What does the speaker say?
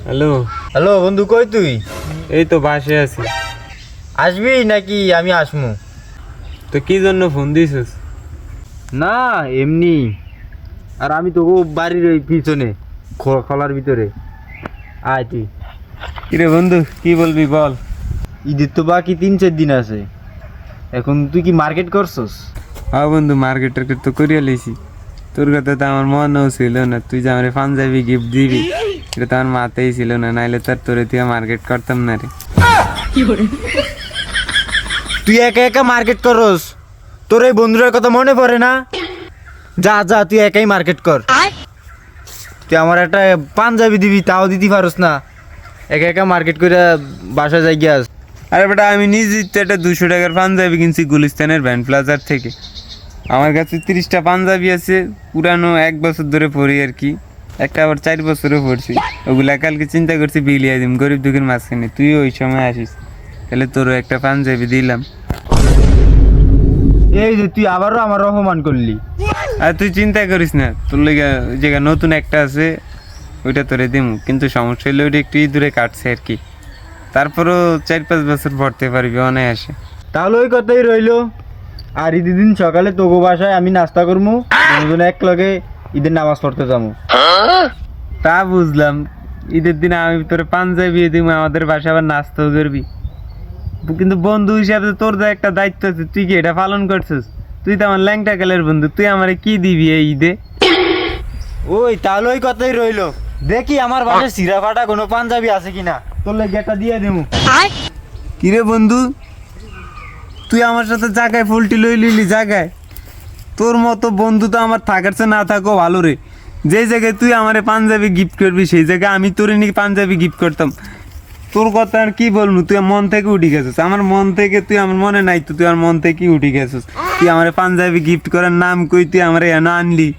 Hello. Hello বন্ধু, কই তুই? এই তো বাসে আছি। আসবি নাকি আমি আসমু? তো কি জন্য ফোন দিছিস? না এমনি। আর আমি তো বাড়ির ওই পিছনে খলার ভিতরে। আয় তুই। কিরে বন্ধু, কি বলবি বল। ঈদের তো বাকি 3-4 দিন আছে। এখন তুই কি মার্কেট করছস? হ্যাঁ বন্ধু, মার্কেট টার্কেট তো করিয়া লইছি। তোর কথা তো আমার মনেও ছিল না, তুই যে আমার পাঞ্জাবি গিফট দিবি এটা তো আমার মাথায় ছিল না, নাইলে তার তোরে তুই মার্কেট করতাম না রে। তুই একা একা মার্কেট করস? তোর এই বন্ধুটার কথা মনে পড়ে না? যা যা, তুই একাই মার্কেট কর। তুই আমার একটা পাঞ্জাবি দিবি, তাও দিতে পারস না। একা একা মার্কেট করে বাসা যাই গিয়াস। আরে বেটা, আমি নিজে তো একটা 200 টাকার পাঞ্জাবি কিনছি গুলিস্তানের ভ্যান প্লাজার থেকে। আমার কাছে 30টা পাঞ্জাবি আছে, পুরানো 1 বছর ধরে পরি আর কি। একটা আবার 4 বছরও পরছি। ওগুলা কালকে চিন্তা করছি বিলিয়ে দিম গরিব দুঃখের মাঝখানে। তুই ওই সময় আসিস, তাহলে তোরও একটা পাঞ্জাবি দিলাম। এই যে তুই আবারও আমার অপমান করলি। আর তুই চিন্তা করিস না, তোর লেগে ওই জায়গা নতুন একটা আছে, ওইটা তোরে দিমু। কিন্তু সমস্যা হলে ওইটা একটু দূরে কাটছে আর কি। তারপরও 4-5 বছর পড়তে পারবি অনায়াসে। তাহলে ওই কথাই রইলো। আর ঈদের দিন সকালে তোগো বাসায় আমি নাস্তা করবো, দুজনে এক লগে ঈদের নামাজ পড়তে যাবো। তা বুঝলাম, ঈদের দিন আমি তোর পাঞ্জাবি দিব, আমাদের বাসায় আবার নাস্তাও করবি। কিন্তু বন্ধু হিসাবে তো তোর তো একটা দায়িত্ব আছে, তুই কি এটা পালন করছিস? তুই তো আমার ল্যাংটা কালের বন্ধু, তুই আমারে কি দিবি এই ঈদে? ওই তাহলে ওই কথাই রইলো। দেখি আমার বাসায় সিরা ফাটা কোনো পাঞ্জাবি আছে কিনা, তোর লেগে একটা দিয়ে দেবো। কিরে বন্ধু, তুই আমার সাথে জায়গায় ফুলটি লই লিলি জায়গায়? তোর মতো বন্ধু তো আমার থাকার চেয়ে না থাকো ভালো রে। যে জায়গায় তুই আমারে পাঞ্জাবি গিফট করবি সেই জায়গায় আমি তোর নাকি পাঞ্জাবি গিফট করতাম। তোর কথা আর কি বলবো, তুই মন থেকে উঠে গেছিস আমার মন থেকে। তুই আমার মনে নাই তো, তুই আমার মন থেকে উঠে গেছিস। তুই আমার পাঞ্জাবি গিফট করার নাম কই তুই আমার এনে আনলি?